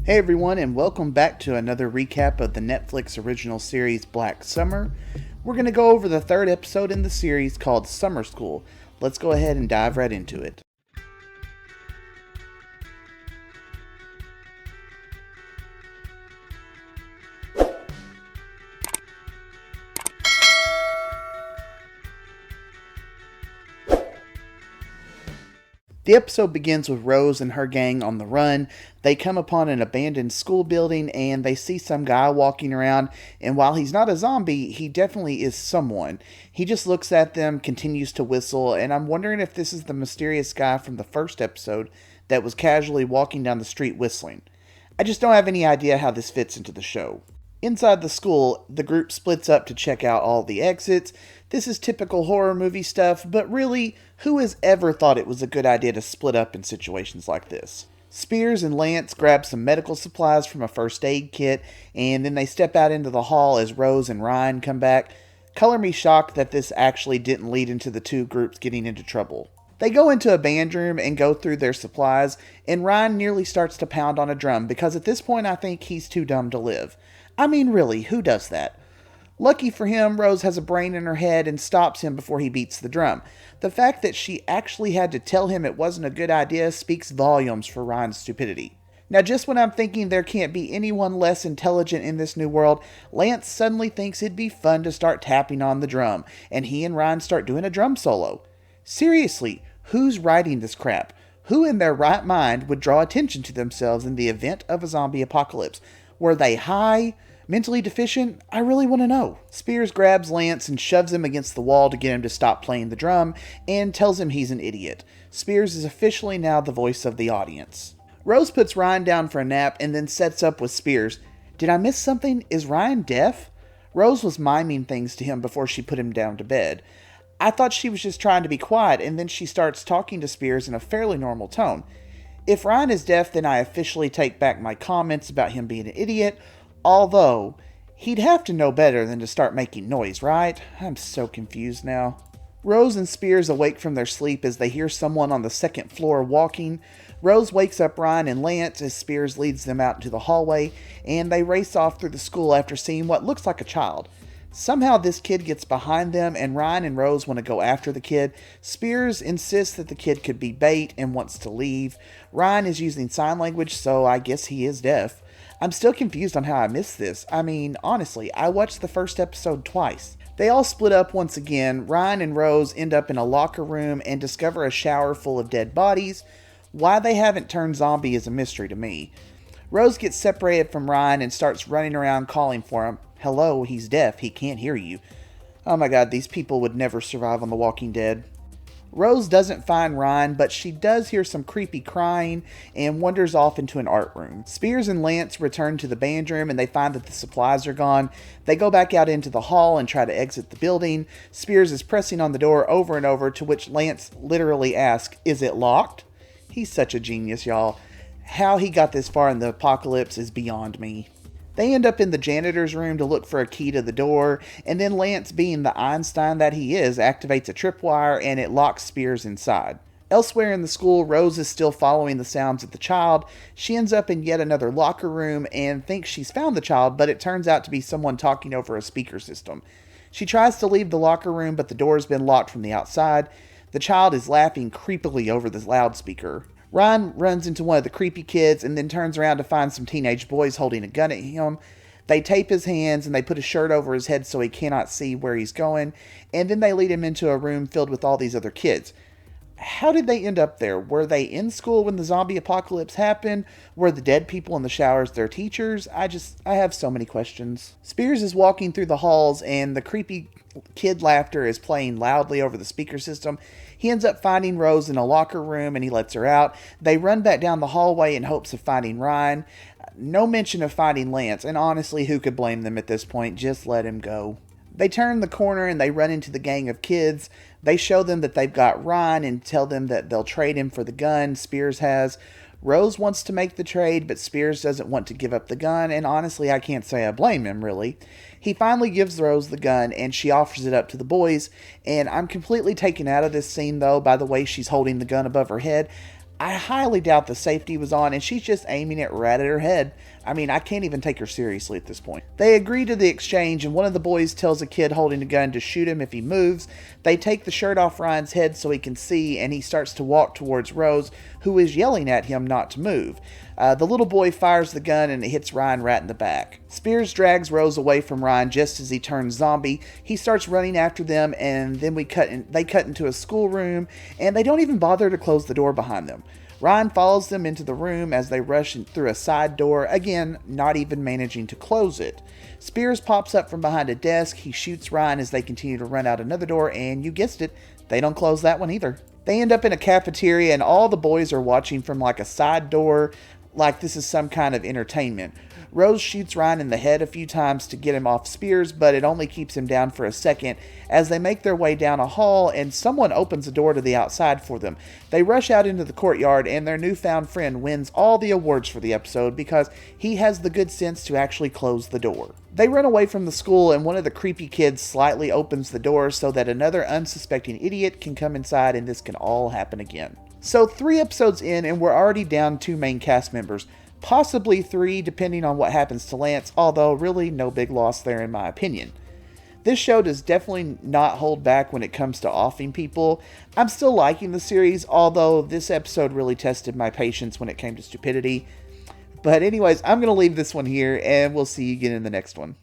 Hey everyone, and welcome back to another recap of the Netflix original series Black Summer. We're going to go over the third episode in the series called Summer School. Let's go ahead and dive right into it. The episode begins with Rose and her gang on the run. They come upon an abandoned school building and they see some guy walking around, and while he's not a zombie, he definitely is someone. He just looks at them, continues to whistle, and I'm wondering if this is the mysterious guy from the first episode that was casually walking down the street whistling. I just don't have any idea how this fits into the show. Inside the school, the group splits up to check out all the exits. This is typical horror movie stuff, but really, who has ever thought it was a good idea to split up in situations like this? Spears and Lance grab some medical supplies from a first aid kit, and then they step out into the hall as Rose and Ryan come back. Color me shocked that this actually didn't lead into the two groups getting into trouble. They go into a band room and go through their supplies, and Ryan nearly starts to pound on a drum because at this point I think he's too dumb to live. I mean, really, who does that? Lucky for him, Rose has a brain in her head and stops him before he beats the drum. The fact that she actually had to tell him it wasn't a good idea speaks volumes for Ryan's stupidity. Now, just when I'm thinking there can't be anyone less intelligent in this new world, Lance suddenly thinks it'd be fun to start tapping on the drum, and he and Ryan start doing a drum solo. Seriously, who's writing this crap? Who in their right mind would draw attention to themselves in the event of a zombie apocalypse? Were they high? Mentally deficient? I really want to know. Spears grabs Lance and shoves him against the wall to get him to stop playing the drum and tells him he's an idiot. Spears is officially now the voice of the audience. Rose puts Ryan down for a nap and then sets up with Spears. Did I miss something? Is Ryan deaf? Rose was miming things to him before she put him down to bed. I thought she was just trying to be quiet, and then she starts talking to Spears in a fairly normal tone. If Ryan is deaf, then I officially take back my comments about him being an idiot. Although, he'd have to know better than to start making noise, right? I'm so confused now. Rose and Spears awake from their sleep as they hear someone on the second floor walking. Rose wakes up Ryan and Lance as Spears leads them out into the hallway, and they race off through the school after seeing what looks like a child. Somehow this kid gets behind them, and Ryan and Rose want to go after the kid. Spears insists that the kid could be bait and wants to leave. Ryan is using sign language, so I guess he is deaf. I'm still confused on how I missed this. I mean, honestly, I watched the first episode twice. They all split up once again. Ryan and Rose end up in a locker room and discover a shower full of dead bodies. Why they haven't turned zombie is a mystery to me. Rose gets separated from Ryan and starts running around calling for him. Hello, he's deaf. He can't hear you. Oh my god, these people would never survive on The Walking Dead. Rose doesn't find Ryan, but she does hear some creepy crying and wanders off into an art room. Spears and Lance return to the band room and they find that the supplies are gone. They go back out into the hall and try to exit the building. Spears is pressing on the door over and over, to which Lance literally asks, "Is it locked?" He's such a genius, y'all. How he got this far in the apocalypse is beyond me. They end up in the janitor's room to look for a key to the door, and then Lance, being the Einstein that he is, activates a tripwire and it locks Spears inside. Elsewhere in the school, Rose is still following the sounds of the child. She ends up in yet another locker room and thinks she's found the child, but it turns out to be someone talking over a speaker system. She tries to leave the locker room, but the door has been locked from the outside. The child is laughing creepily over the loudspeaker. Ryan runs into one of the creepy kids and then turns around to find some teenage boys holding a gun at him. They tape his hands and they put a shirt over his head so he cannot see where he's going, and then they lead him into a room filled with all these other kids. How did they end up there? Were they in school when the zombie apocalypse happened? Were the dead people in the showers their teachers? I have so many questions. Spears is walking through the halls and the creepy kid laughter is playing loudly over the speaker system. He ends up finding Rose in a locker room and he lets her out. They run back down the hallway in hopes of finding Ryan. No mention of finding Lance, and honestly, who could blame them at this point? Just let him go. They turn the corner and they run into the gang of kids. They show them that they've got Ryan and tell them that they'll trade him for the gun Spears has. Rose wants to make the trade, but Spears doesn't want to give up the gun, and honestly, I can't say I blame him, really. He finally gives Rose the gun, and she offers it up to the boys, and I'm completely taken out of this scene, though, by the way she's holding the gun above her head. I highly doubt the safety was on, and she's just aiming it right at her head. I mean, I can't even take her seriously at this point. They agree to the exchange, and one of the boys tells a kid holding a gun to shoot him if he moves. They take the shirt off Ryan's head so he can see, and he starts to walk towards Rose, who is yelling at him not to move. The little boy fires the gun, and it hits Ryan right in the back. Spears drags Rose away from Ryan just as he turns zombie. He starts running after them, and then they cut into a schoolroom, and they don't even bother to close the door behind them. Ryan follows them into the room as they rush through a side door, again, not even managing to close it. Spears pops up from behind a desk. He shoots Ryan as they continue to run out another door, and you guessed it, they don't close that one either. They end up in a cafeteria, and all the boys are watching from like a side door, like this is some kind of entertainment. Rose shoots Ryan in the head a few times to get him off Spears, but it only keeps him down for a second as they make their way down a hall and someone opens a door to the outside for them. They rush out into the courtyard and their newfound friend wins all the awards for the episode because he has the good sense to actually close the door. They run away from the school and one of the creepy kids slightly opens the door so that another unsuspecting idiot can come inside and this can all happen again. So 3 episodes in and we're already down 2 main cast members. Possibly 3 depending on what happens to Lance, although really no big loss there in my opinion. This show does definitely not hold back when it comes to offing people. I'm still liking the series, although this episode really tested my patience when it came to stupidity. But anyways, I'm going to leave this one here and we'll see you again in the next one.